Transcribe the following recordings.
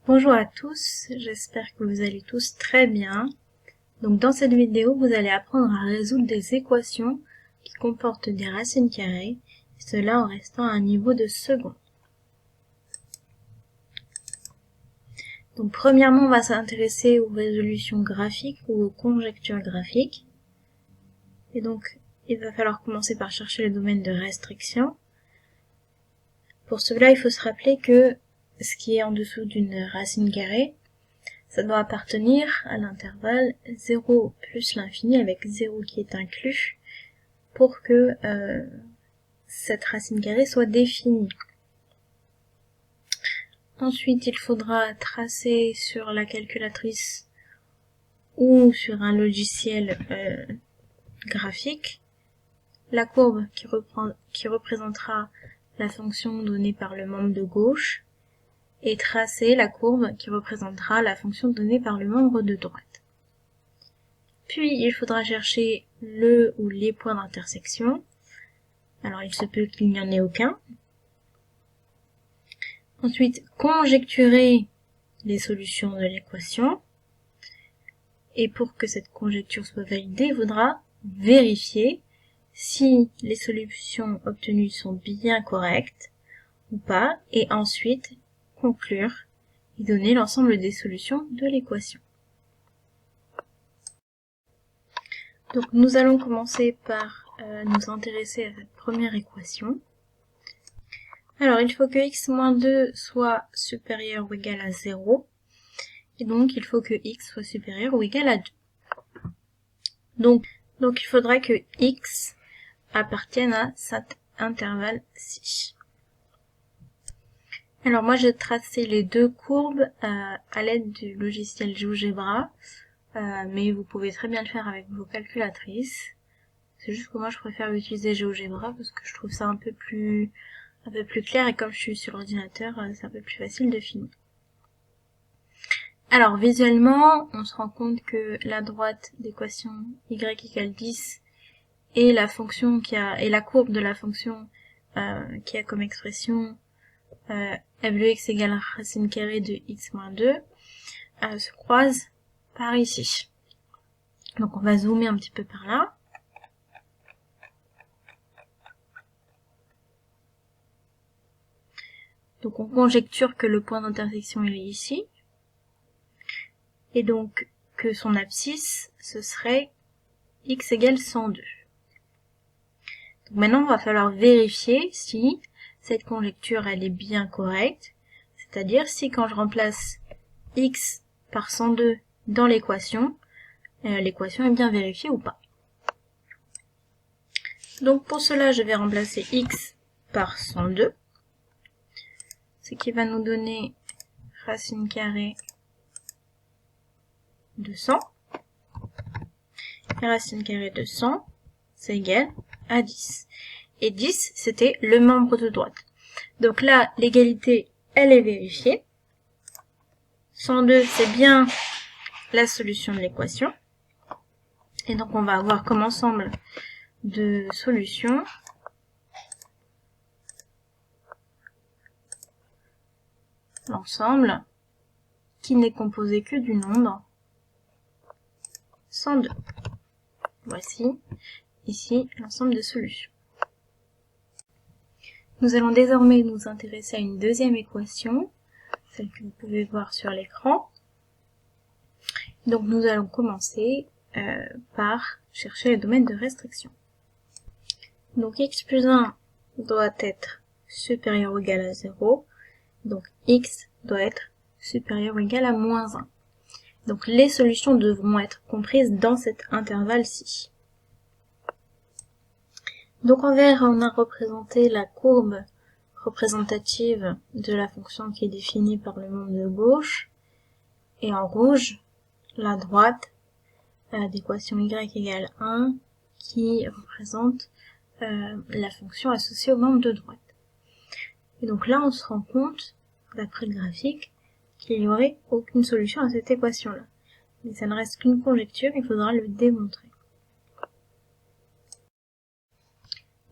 Bonjour à tous, j'espère que vous allez tous très bien. Donc dans cette vidéo, vous allez apprendre à résoudre des équations qui comportent des racines carrées, et cela en restant à un niveau de second. Donc premièrement, on va s'intéresser aux résolutions graphiques ou aux conjectures graphiques. Et donc, il va falloir commencer par chercher le domaine de restriction. Pour cela, il faut se rappeler que ce qui est en dessous d'une racine carrée, ça doit appartenir à l'intervalle 0 plus l'infini avec 0 qui est inclus pour que cette racine carrée soit définie. Ensuite, il faudra tracer sur la calculatrice ou sur un logiciel graphique la courbe qui représentera la fonction donnée par le membre de gauche et tracer la courbe qui représentera la fonction donnée par le membre de droite. Puis, il faudra chercher le ou les points d'intersection. Alors, il se peut qu'il n'y en ait aucun. Ensuite, conjecturer les solutions de l'équation. Et pour que cette conjecture soit validée, il faudra vérifier si les solutions obtenues sont bien correctes ou pas, et ensuite conclure et donner l'ensemble des solutions de l'équation. Donc nous allons commencer par nous intéresser à cette première équation. Alors il faut que x-2 soit supérieur ou égal à 0, et donc il faut que x soit supérieur ou égal à 2. Donc il faudra que x appartienne à cet intervalle-ci. Alors moi j'ai tracé les deux courbes à l'aide du logiciel GeoGebra, mais vous pouvez très bien le faire avec vos calculatrices. C'est juste que moi je préfère utiliser GeoGebra parce que je trouve ça un peu plus clair, et comme je suis sur l'ordinateur, c'est un peu plus facile de filmer. Alors visuellement, on se rend compte que la droite d'équation y égale 10 et la fonction et la courbe de la fonction qui a comme expression f de x égale racine carrée de x moins 2 se croisent par ici. Donc on va zoomer un petit peu par là. Donc on conjecture que le point d'intersection est ici, et donc que son abscisse, ce serait x égale 102. Donc maintenant, il va falloir vérifier si cette conjecture elle est bien correcte, c'est-à-dire si quand je remplace x par 102 dans l'équation est bien vérifiée ou pas. Donc pour cela, je vais remplacer x par 102, ce qui va nous donner racine carrée de 100. Et racine carrée de 100, c'est égal à 10. Et 10, c'était le membre de droite. Donc là, l'égalité, elle est vérifiée. 102, c'est bien la solution de l'équation. Et donc, on va avoir comme ensemble de solutions l'ensemble qui n'est composé que du nombre 102. Voici ici l'ensemble de solutions. Nous allons désormais nous intéresser à une deuxième équation, celle que vous pouvez voir sur l'écran. Donc nous allons commencer par chercher le domaine de restriction. Donc x plus 1 doit être supérieur ou égal à 0, donc x doit être supérieur ou égal à moins 1. Donc les solutions devront être comprises dans cet intervalle-ci. Donc en vert, on a représenté la courbe représentative de la fonction qui est définie par le membre de gauche, et en rouge, la droite d'équation y égale 1 qui représente la fonction associée au membre de droite. Et donc là, on se rend compte, d'après le graphique, qu'il n'y aurait aucune solution à cette équation-là. Mais ça ne reste qu'une conjecture, il faudra le démontrer.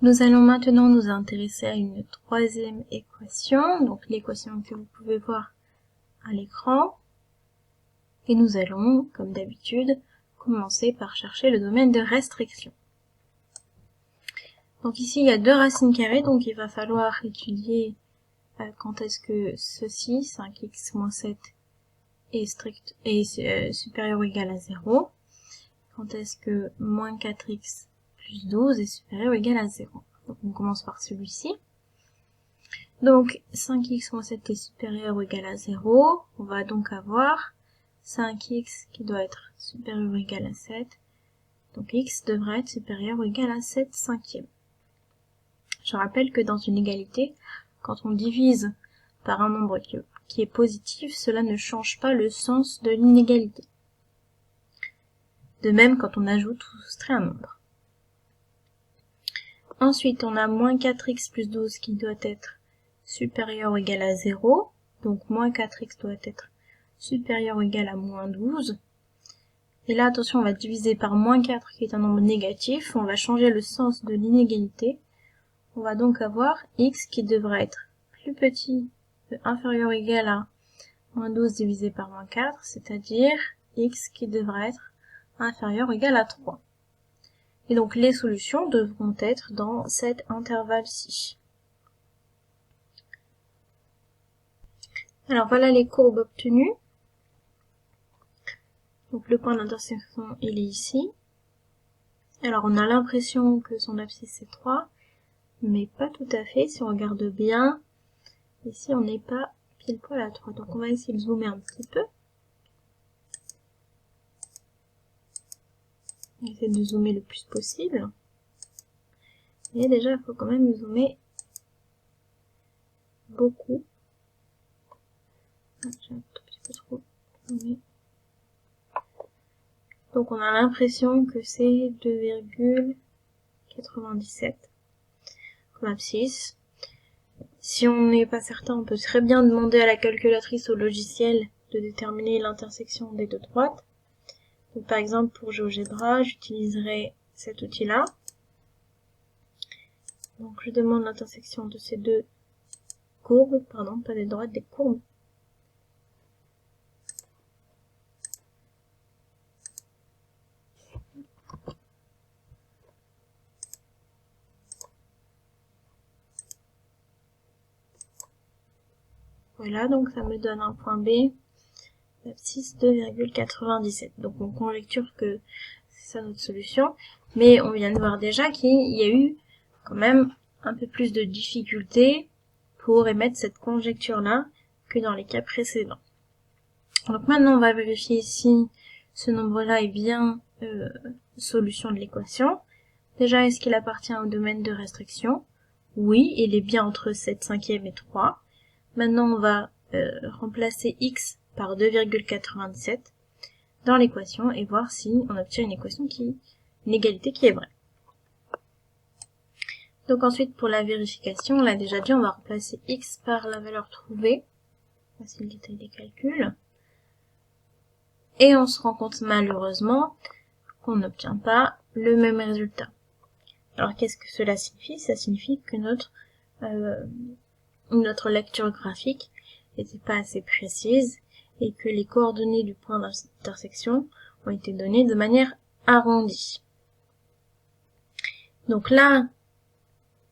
Nous allons maintenant nous intéresser à une troisième équation, donc l'équation que vous pouvez voir à l'écran. Et nous allons, comme d'habitude, commencer par chercher le domaine de restriction. Donc ici, il y a deux racines carrées, donc il va falloir étudier quand est-ce que ceci, 5x moins 7, est supérieur ou égal à 0. Quand est-ce que moins 4x plus 12 est supérieur ou égal à 0. Donc on commence par celui-ci. Donc 5x moins 7 est supérieur ou égal à 0. On va donc avoir 5x qui doit être supérieur ou égal à 7. Donc x devrait être supérieur ou égal à 7 cinquièmes. Je rappelle que dans une égalité, quand on divise par un nombre qui est positif, cela ne change pas le sens de l'inégalité. De même quand on ajoute ou soustrait un nombre. Ensuite, on a moins 4x plus 12 qui doit être supérieur ou égal à 0. Donc moins 4x doit être supérieur ou égal à moins 12. Et là, attention, on va diviser par moins 4 qui est un nombre négatif. On va changer le sens de l'inégalité. On va donc avoir x qui devrait être plus petit, inférieur ou égal à moins 12 divisé par moins 4, c'est-à-dire x qui devrait être inférieur ou égal à 3. Et donc les solutions devront être dans cet intervalle-ci. Alors voilà les courbes obtenues. Donc le point d'intersection, il est ici. Alors on a l'impression que son abscisse c'est 3, mais pas tout à fait. Si on regarde bien, ici on n'est pas pile poil à 3. Donc on va essayer de zoomer un petit peu. On va essayer de zoomer le plus possible. Et déjà, il faut quand même zoomer beaucoup. J'ai un tout petit peu trop zoomé. Donc on a l'impression que c'est 2,97 comme abscisse. Si on n'est pas certain, on peut très bien demander à la calculatrice au logiciel de déterminer l'intersection des deux droites. Donc par exemple pour GeoGebra, j'utiliserai cet outil-là. Donc je demande l'intersection de ces deux courbes, pardon, pas des droites, des courbes. Voilà, donc ça me donne un point B, l'abscisse 2,97. Donc on conjecture que c'est ça notre solution, mais on vient de voir déjà qu'il y a eu quand même un peu plus de difficultés pour émettre cette conjecture-là que dans les cas précédents. Donc maintenant on va vérifier si ce nombre-là est bien solution de l'équation. Déjà, est-ce qu'il appartient au domaine de restriction? Oui, il est bien entre 7 cinquièmes et 3. Maintenant, on va remplacer x par 2,97 dans l'équation et voir si on obtient une égalité qui est vraie. Donc ensuite, pour la vérification, on l'a déjà dit, on va remplacer x par la valeur trouvée. Voici le détail des calculs. Et on se rend compte malheureusement qu'on n'obtient pas le même résultat. Alors qu'est-ce que cela signifie? Ça signifie que notre lecture graphique n'était pas assez précise et que les coordonnées du point d'intersection ont été données de manière arrondie. Donc là,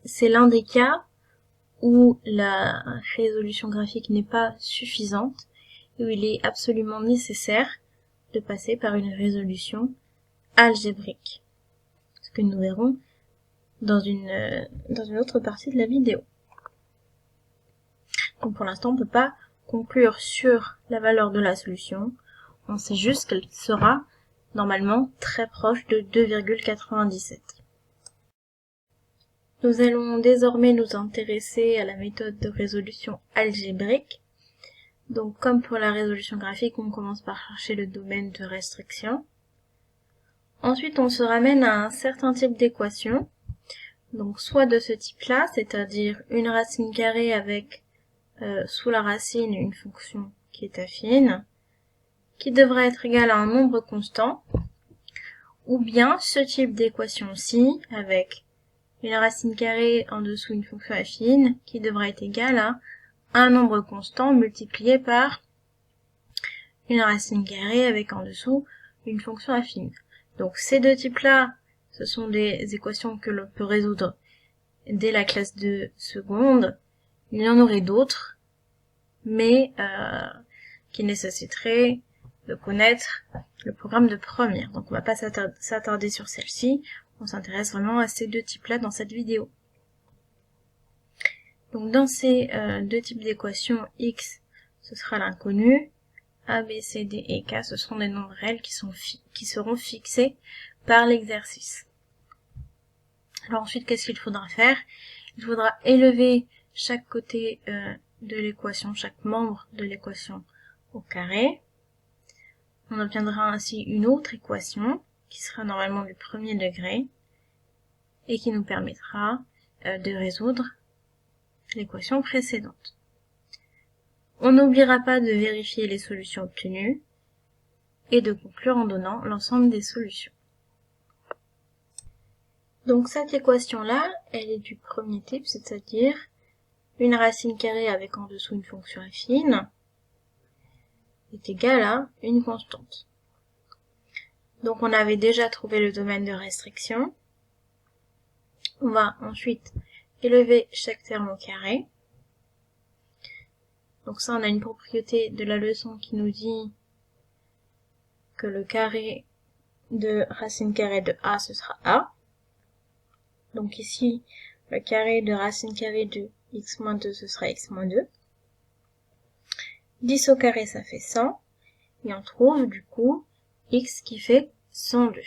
c'est l'un des cas où la résolution graphique n'est pas suffisante et où il est absolument nécessaire de passer par une résolution algébrique. Ce que nous verrons dans une autre partie de la vidéo. Donc pour l'instant, on ne peut pas conclure sur la valeur de la solution. On sait juste qu'elle sera normalement très proche de 2,97. Nous allons désormais nous intéresser à la méthode de résolution algébrique. Donc comme pour la résolution graphique, on commence par chercher le domaine de restriction. Ensuite, on se ramène à un certain type d'équation. Donc soit de ce type-là, c'est-à-dire une racine carrée avec sous la racine une fonction qui est affine, qui devrait être égale à un nombre constant, ou bien ce type d'équation-ci avec une racine carrée en dessous une fonction affine qui devrait être égale à un nombre constant multiplié par une racine carrée avec en dessous une fonction affine. Donc ces deux types-là, ce sont des équations que l'on peut résoudre dès la classe de seconde. Il y en aurait d'autres, mais qui nécessiteraient de connaître le programme de première. Donc on va pas s'attarder sur celle-ci, on s'intéresse vraiment à ces deux types-là dans cette vidéo. Donc dans ces deux types d'équations, x ce sera l'inconnu, a, b, c, d et k ce seront des nombres réels qui seront fixés par l'exercice. Alors ensuite, qu'est-ce qu'il faudra faire? Il faudra élever chaque côté de l'équation, chaque membre de l'équation au carré. On obtiendra ainsi une autre équation qui sera normalement du premier degré et qui nous permettra de résoudre l'équation précédente. On n'oubliera pas de vérifier les solutions obtenues et de conclure en donnant l'ensemble des solutions. Donc cette équation-là, elle est du premier type, c'est-à-dire une racine carrée avec en dessous une fonction affine est égale à une constante. Donc on avait déjà trouvé le domaine de restriction. On va ensuite élever chaque terme au carré. Donc ça, on a une propriété de la leçon qui nous dit que le carré de racine carrée de a, ce sera a. Donc ici, le carré de racine carrée de x moins 2, ce sera x moins 2. 10 au carré, ça fait 100. Et on trouve du coup x qui fait 102.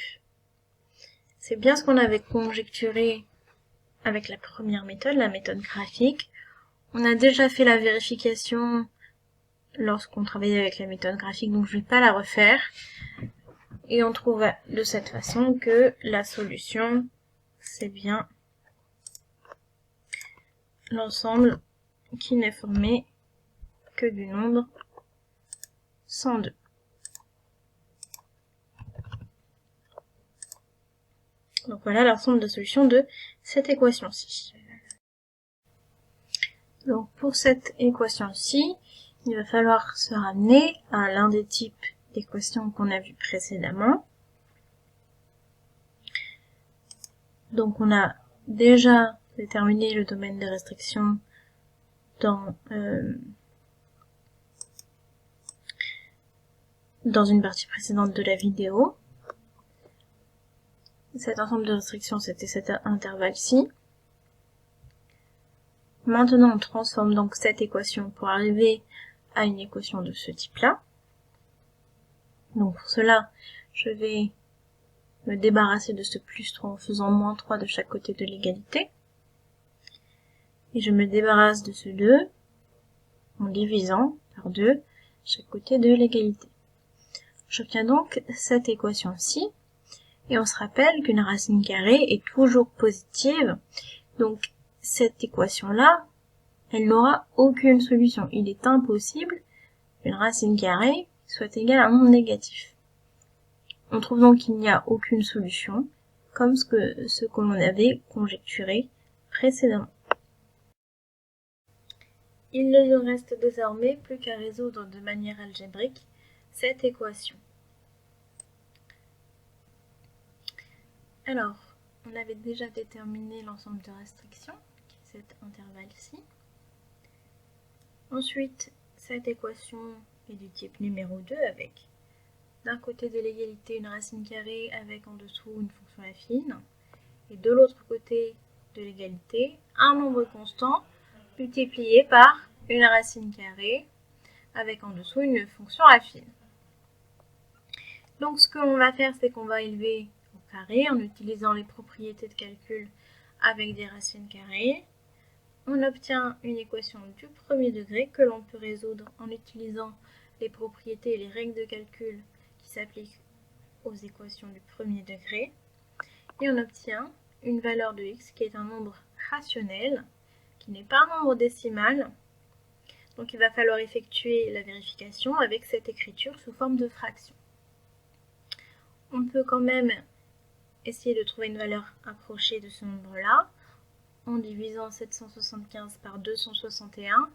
C'est bien ce qu'on avait conjecturé avec la première méthode, la méthode graphique. On a déjà fait la vérification lorsqu'on travaillait avec la méthode graphique, donc je ne vais pas la refaire. Et on trouve de cette façon que la solution, c'est bien l'ensemble qui n'est formé que du nombre 102. Donc voilà l'ensemble de solutions de cette équation-ci. Donc pour cette équation-ci, il va falloir se ramener à l'un des types d'équations qu'on a vu précédemment. Donc on a déjà déterminé le domaine de restriction dans une partie précédente de la vidéo. Cet ensemble de restrictions, c'était cet intervalle-ci. Maintenant, on transforme donc cette équation pour arriver à une équation de ce type-là. Donc pour cela, je vais me débarrasser de ce plus 3 en faisant moins 3 de chaque côté de l'égalité. Et je me débarrasse de ce 2 en divisant par 2 chaque côté de l'égalité. J'obtiens donc cette équation-ci. Et on se rappelle qu'une racine carrée est toujours positive. Donc cette équation-là, elle n'aura aucune solution. Il est impossible qu'une racine carrée soit égale à un nombre négatif. On trouve donc qu'il n'y a aucune solution, comme ce que l'on avait conjecturé précédemment. Il ne nous reste désormais plus qu'à résoudre de manière algébrique cette équation. Alors, on avait déjà déterminé l'ensemble de restrictions, qui est cet intervalle-ci. Ensuite, cette équation est du type numéro 2 avec d'un côté de l'égalité une racine carrée avec en dessous une fonction affine, et de l'autre côté de l'égalité un nombre constant multiplié par une racine carrée avec en dessous une fonction affine. Donc ce que l'on va faire, c'est qu'on va élever au carré en utilisant les propriétés de calcul avec des racines carrées. On obtient une équation du premier degré que l'on peut résoudre en utilisant les propriétés et les règles de calcul qui s'appliquent aux équations du premier degré. Et on obtient une valeur de x qui est un nombre rationnel, qui n'est pas un nombre décimal. Donc il va falloir effectuer la vérification avec cette écriture sous forme de fraction. On peut quand même essayer de trouver une valeur approchée de ce nombre-là. En divisant 775 par 261,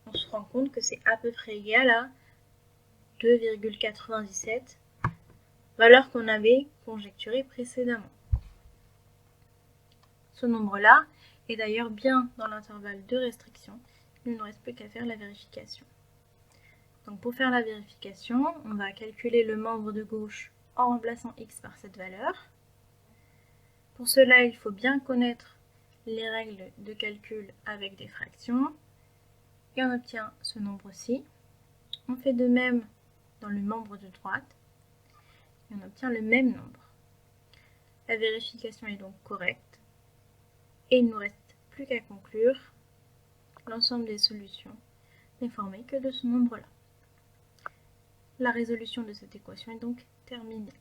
on se rend compte que c'est à peu près égal à 2,97, valeur qu'on avait conjecturée précédemment. Ce nombre-là est d'ailleurs bien dans l'intervalle de restriction. Il ne nous reste plus qu'à faire la vérification. Donc pour faire la vérification, on va calculer le membre de gauche en remplaçant x par cette valeur. Pour cela, il faut bien connaître les règles de calcul avec des fractions. Et on obtient ce nombre-ci. On fait de même dans le membre de droite. Et on obtient le même nombre. La vérification est donc correcte. Et il ne nous reste plus qu'à conclure. L'ensemble des solutions n'est formé que de ce nombre-là. La résolution de cette équation est donc terminée.